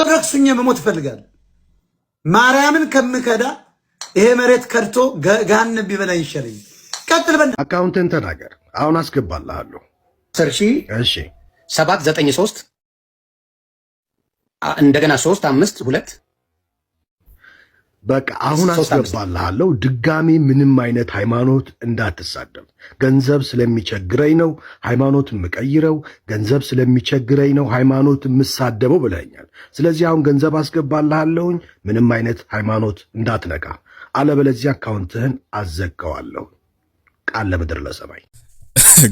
ኦርቶዶክስኛ መሞት ፈልጋለሁ። ማርያምን ከምከዳ ይሄ መሬት ከድቶ ገሃነም ቢበላኝ ይሻለኝ። ቀጥል በል አካውንትን ተናገር። አሁን አስገባልሃለሁ። እሺ 793 እንደገና 352 በቃ አሁን አስገባልሃለሁ። ድጋሚ ምንም አይነት ሃይማኖት እንዳትሳደብ። ገንዘብ ስለሚቸግረኝ ነው ሃይማኖት የምቀይረው፣ ገንዘብ ስለሚቸግረኝ ነው ሃይማኖት የምሳደበው ብለኛል። ስለዚህ አሁን ገንዘብ አስገባልሃለሁኝ። ምንም አይነት ሃይማኖት እንዳትነካ፣ አለበለዚያ አካውንትህን አዘጋዋለሁ። ቃል ለምድር ለሰማይ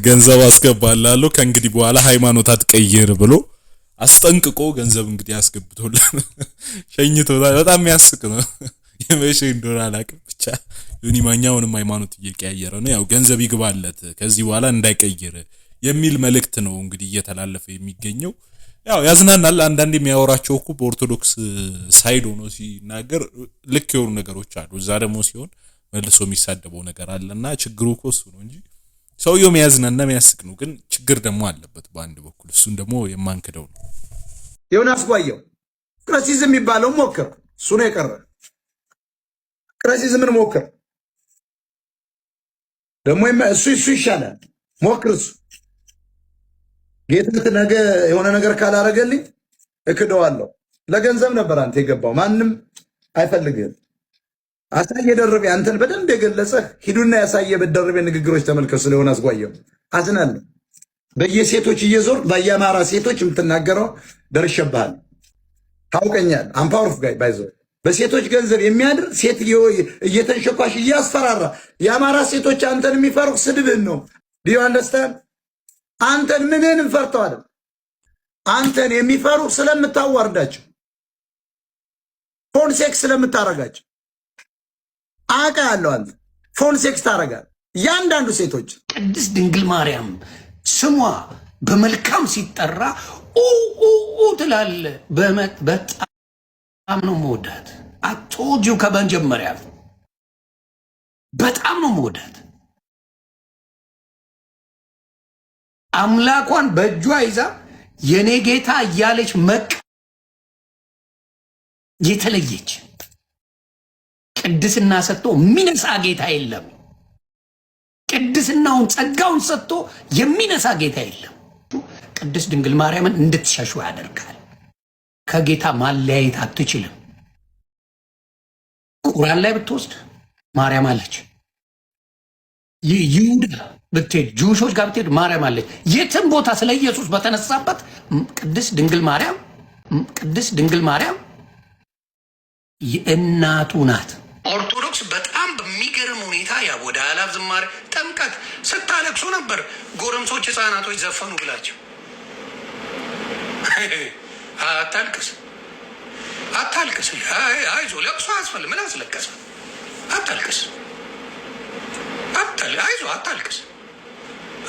ገንዘብ አስገባልሃለሁ ከእንግዲህ በኋላ ሃይማኖት አትቀይር ብሎ አስጠንቅቆ ገንዘብ እንግዲህ አስገብቶላል ሸኝቶታል። በጣም የሚያስቅ ነው። የመቼ እንደሆነ አላውቅም፣ ብቻ ዮኒ ማኛውንም ሃይማኖት እየቀያየረ ነው። ያው ገንዘብ ይግባለት ከዚህ በኋላ እንዳይቀይር የሚል መልእክት ነው እንግዲህ እየተላለፈ የሚገኘው። ያው ያዝናናል። አንዳንዴ የሚያወራቸው እኮ በኦርቶዶክስ ሳይድ ሆኖ ሲናገር ልክ የሆኑ ነገሮች አሉ፣ እዛ ደግሞ ሲሆን መልሶ የሚሳደበው ነገር አለና ችግሩ እኮ እሱ ነው እንጂ ሰውየው የሚያዝናና የሚያስቅ ነው። ግን ችግር ደግሞ አለበት በአንድ በኩል፣ እሱን ደግሞ የማንክደው ነው። ዮናስ ጓየው ክራሲዝም የሚባለው ሞክር፣ እሱ ነው የቀረ። ክራሲዝምን ሞክር ደግሞ እሱ ይሻላል። ሞክር እሱ ጌታ ነገ የሆነ ነገር ካላረገልኝ እክደዋለሁ። ለገንዘብ ነበር አንተ የገባው፣ ማንም አይፈልግም። አሳየ ደርቤ አንተን በደንብ የገለጸ ሂዱና ያሳየ በደርቤ ንግግሮች ተመልከቱ። ስለ ዮናስ ጓየው አዝናለሁ። በየሴቶች እየዞር በየአማራ ሴቶች የምትናገረው ደርሸብሃል፣ ታውቀኛል። አምፓወርፍ ጋይ ባይዞ በሴቶች ገንዘብ የሚያድር ሴት እየተንሸኳሽ እያስፈራራ የአማራ ሴቶች አንተን የሚፈሩ ስድብህን ነው። ዲዩ አንደርስታንድ? አንተን ምንንም ፈርተዋል። አንተን የሚፈሩ ስለምታዋርዳቸው፣ ፎን ሴክስ ስለምታረጋቸው አቃ ያለው አንተ ፎን ሴክስ ታረጋል። ያንዳንዱ ሴቶች ቅድስት ድንግል ማርያም ስሟ በመልካም ሲጠራ ትላለ። በጣም ነው መወዳት። አቶጂው ከመጀመሪያ በጣም ነው መወዳት። አምላኳን በእጇ ይዛ የኔ ጌታ እያለች የተለየች ቅድስና ሰጥቶ የሚነሳ ጌታ የለም። ቅድስናውን ጸጋውን ሰጥቶ የሚነሳ ጌታ የለም። ቅድስት ድንግል ማርያምን እንድትሸሹ ያደርጋል። ከጌታ ማለያየት አትችልም። ቁርአን ላይ ብትወስድ ማርያም አለች። ይሁዳ ብትሄድ፣ ጁሾች ጋር ብትሄድ ማርያም አለች። የትም ቦታ ስለ ኢየሱስ በተነሳበት ቅድስት ድንግል ማርያም የእናቱ ናት። ኦርቶዶክስ በጣም በሚገርም ሁኔታ ያ ወደ አላፍ ዝማሬ ጥምቀት ስታለቅሱ ነበር ጎረምሶች ህፃናቶች ዘፈኑ ብላቸው። አታልቅስ አይዞ ለቅሶ አስፈል ምን አስለቀሰ? አታልቅስ አይዞ አታልቅስ።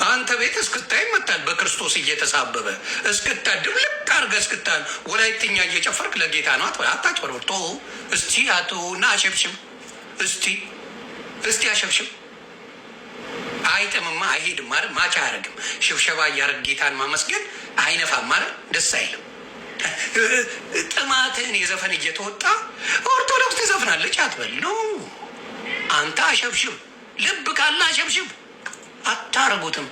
አንተ ቤት እስክታይ መጣል በክርስቶስ እየተሳበበ እስክታይ ድብልቅ አድርገህ እስክታይ ወላይትኛ እየጨፈርክ ለጌታ ነው አታጭበርብር። እስቲ አቱና አሸብሽም እስቲ አሸብሽም። አይጥምማ አይሄድም ማለት ማቻ አያደርግም። ሽብሸባ እያደረግ ጌታን ማመስገን አይነፋም ማለት ደስ አይልም። ጥማትህን የዘፈን እየተወጣ ኦርቶዶክስ ትዘፍናለች አትበል ነው። አንተ አሸብሽም፣ ልብ ካለ አሸብሽም። አታረጉትም።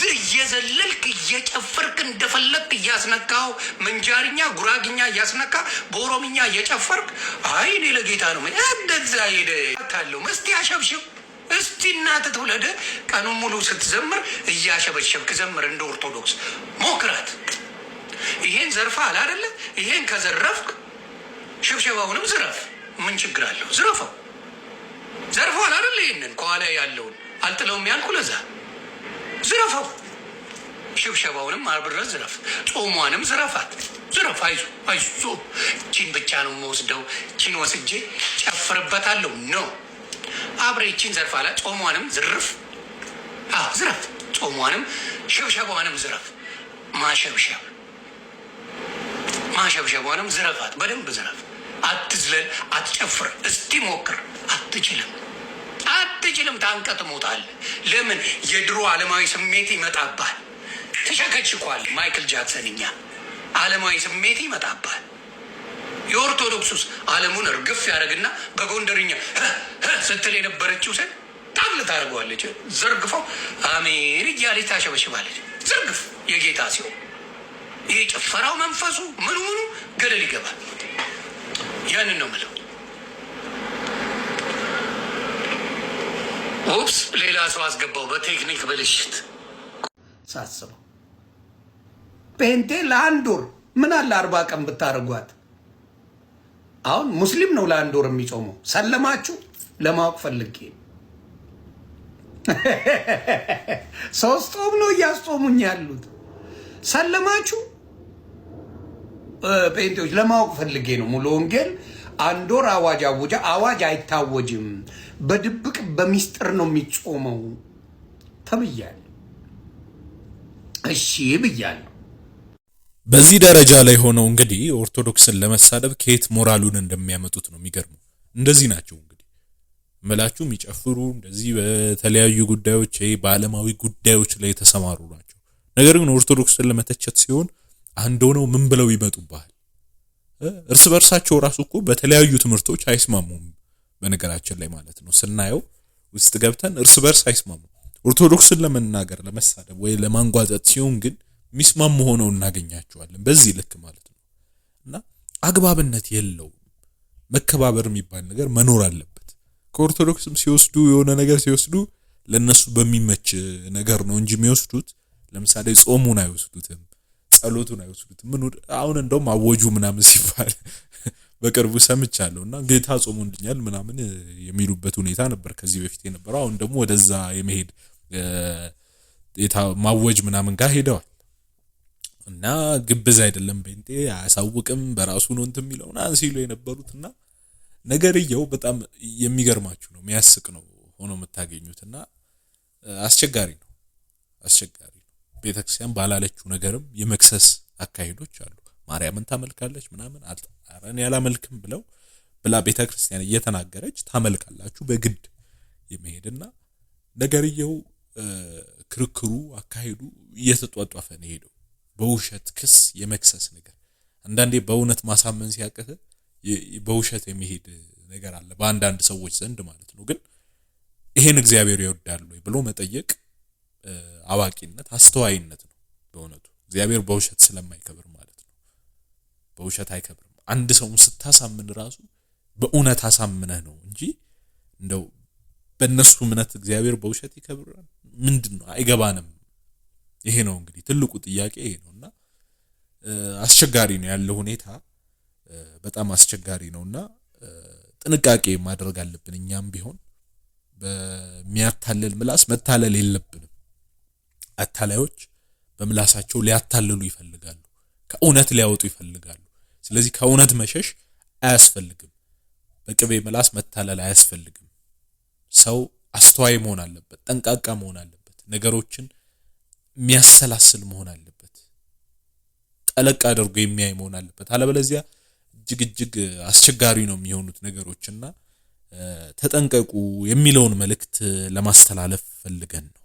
እየዘለልክ እየጨፈርክ እንደፈለግክ እያስነካው መንጃርኛ ጉራግኛ እያስነካ በኦሮምኛ እየጨፈርክ አይ እኔ ለጌታ ነው እንደዛ ሄደ ታለው መስቲ አሸብሽብ። እስቲ እናትህ ትውለደ ቀኑን ሙሉ ስትዘምር እያሸበሸብክ ዘምር። እንደ ኦርቶዶክስ ሞክራት። ይሄን ዘርፈሃል አይደለ? ይሄን ከዘረፍክ ሽብሸባውንም ዝረፍ። ምን ችግር አለው? ዝረፈው። ዘርፈሃል አይደለ? ይሄንን ከኋላ ያለውን አልጥለውም ያልኩ ለዛ ዝረፈው። ሽብሸባውንም አብረህ ዝረፍ። ጾሟንም ዝረፋት። ዝረፍ። አይዞ ቺን ብቻ ነው የምወስደው፣ ቺን ወስጄ ጨፍርበታለሁ ነው። አብሬ ቺን ዘርፋላ። ጾሟንም ዝርፍ። ዝረፍ። ጾሟንም ሽብሸባውንም ዝረፍ። ማሸብሸቧንም ዝረፋት። በደንብ ዝረፍ። አትዝለል፣ አትጨፍር። እስቲ ሞክር። አትችልም። ታንቀት ሞታል። ለምን? የድሮ ዓለማዊ ስሜት ይመጣባል። ተሸከችኳል። ማይክል ጃክሰን እኛ ዓለማዊ ስሜት ይመጣባል። የኦርቶዶክሱስ ዓለሙን እርግፍ ያደርግና በጎንደርኛ ስትል የነበረችው ሴት ጣል ታደርገዋለች። ዘርግፈው አሜን እያለች ታሸበሽባለች። ዘርግፍ የጌታ ሲሆን ይሄ ጭፈራው መንፈሱ ምኑ ገደል ይገባል። ያንን ነው የምለው። ኦፕስ ሌላ ሰው አስገባው በቴክኒክ ብልሽት ሳስበው ጴንጤ ለአንድ ወር ምን አለ 40 ቀን ብታደርጓት። አሁን ሙስሊም ነው ለአንድ ወር የሚጾመው። ሰለማችሁ ለማወቅ ፈልጌ 3 ጾም ነው እያስጾሙኝ ያሉት። ሰለማችሁ ጴንጤዎች ለማወቅ ፈልጌ ነው። ሙሉ ወንጌል አንድ ወር አዋጅ አውጃ። አዋጅ አይታወጅም፣ በድብቅ በሚስጥር ነው የሚጾመው ተብያለሁ። እሺ ብያለሁ። በዚህ ደረጃ ላይ ሆነው እንግዲህ ኦርቶዶክስን ለመሳደብ ከየት ሞራሉን እንደሚያመጡት ነው የሚገርመው። እንደዚህ ናቸው እንግዲህ መላችሁ የሚጨፍሩ እንደዚህ በተለያዩ ጉዳዮች በዓለማዊ ጉዳዮች ላይ የተሰማሩ ናቸው። ነገር ግን ኦርቶዶክስን ለመተቸት ሲሆን አንድ ሆነው ምን ብለው ይመጡባል? እርስ በርሳቸው ራሱ እኮ በተለያዩ ትምህርቶች አይስማሙም። በነገራችን ላይ ማለት ነው ስናየው ውስጥ ገብተን እርስ በርስ አይስማሙም። ኦርቶዶክስን ለመናገር ለመሳደብ ወይ ለማንጓዘጥ ሲሆን ግን ሚስማሙ ሆነው እናገኛቸዋለን። በዚህ ልክ ማለት ነው። እና አግባብነት የለውም። መከባበር የሚባል ነገር መኖር አለበት። ከኦርቶዶክስም ሲወስዱ የሆነ ነገር ሲወስዱ ለነሱ በሚመች ነገር ነው እንጂ የሚወስዱት ለምሳሌ ጾሙን አይወስዱትም፣ ጸሎቱን አይወስዱትም። ምን አሁን እንደውም አወጁ ምናምን ሲባል በቅርቡ ሰምቻለሁና ጌታ ጾሙልኛል ምናምን የሚሉበት ሁኔታ ነበር ከዚህ በፊት የነበረው። አሁን ደግሞ ወደዛ የመሄድ ማወጅ ምናምን ጋር ሄደዋል። እና ግብዝ አይደለም ጴንጤ አያሳውቅም በራሱ ነው እንትን የሚለውና ሲሉ የነበሩትና ነገርየው በጣም የሚገርማችሁ ነው፣ የሚያስቅ ነው ሆኖ የምታገኙትና አስቸጋሪ ነው። ቤተክርስቲያን ባላለችው ነገርም የመክሰስ አካሄዶች አሉ። ማርያምን ታመልካለች ምናምን አረን ያላመልክም ብላ ቤተክርስቲያን እየተናገረች ታመልካላችሁ በግድ የመሄድና ነገርየው ክርክሩ አካሄዱ እየተጧጧፈ ነው ሄደው በውሸት ክስ የመክሰስ ነገር አንዳንዴ በእውነት ማሳመን ሲያቀተ በውሸት የሚሄድ ነገር አለ በአንዳንድ ሰዎች ዘንድ ማለት ነው። ግን ይሄን እግዚአብሔር ይወዳል ወይ ብሎ መጠየቅ አዋቂነት አስተዋይነት ነው። በእውነቱ እግዚአብሔር በውሸት ስለማይከብር ማለት ነው። በውሸት አይከብርም። አንድ ሰው ስታሳምን ራሱ በእውነት አሳምነህ ነው እንጂ እንደው በእነሱ እምነት እግዚአብሔር በውሸት ይከብራል ምንድነው? አይገባንም። ይሄ ነው እንግዲህ ትልቁ ጥያቄ ይሄ ነውና አስቸጋሪ ነው ያለው ሁኔታ በጣም አስቸጋሪ ነውና ጥንቃቄ ማድረግ አለብን። እኛም ቢሆን በሚያታልል ምላስ መታለል የለብንም። አታላዮች በምላሳቸው ሊያታልሉ ይፈልጋሉ፣ ከእውነት ሊያወጡ ይፈልጋሉ። ስለዚህ ከእውነት መሸሽ አያስፈልግም። በቅቤ ምላስ መታለል አያስፈልግም። ሰው አስተዋይ መሆን አለበት፣ ጠንቃቃ መሆን አለበት፣ ነገሮችን የሚያሰላስል መሆን አለበት፣ ጠለቅ አድርጎ የሚያይ መሆን አለበት። አለበለዚያ እጅግ አስቸጋሪ ነው የሚሆኑት ነገሮችና ተጠንቀቁ የሚለውን መልእክት ለማስተላለፍ ፈልገን ነው።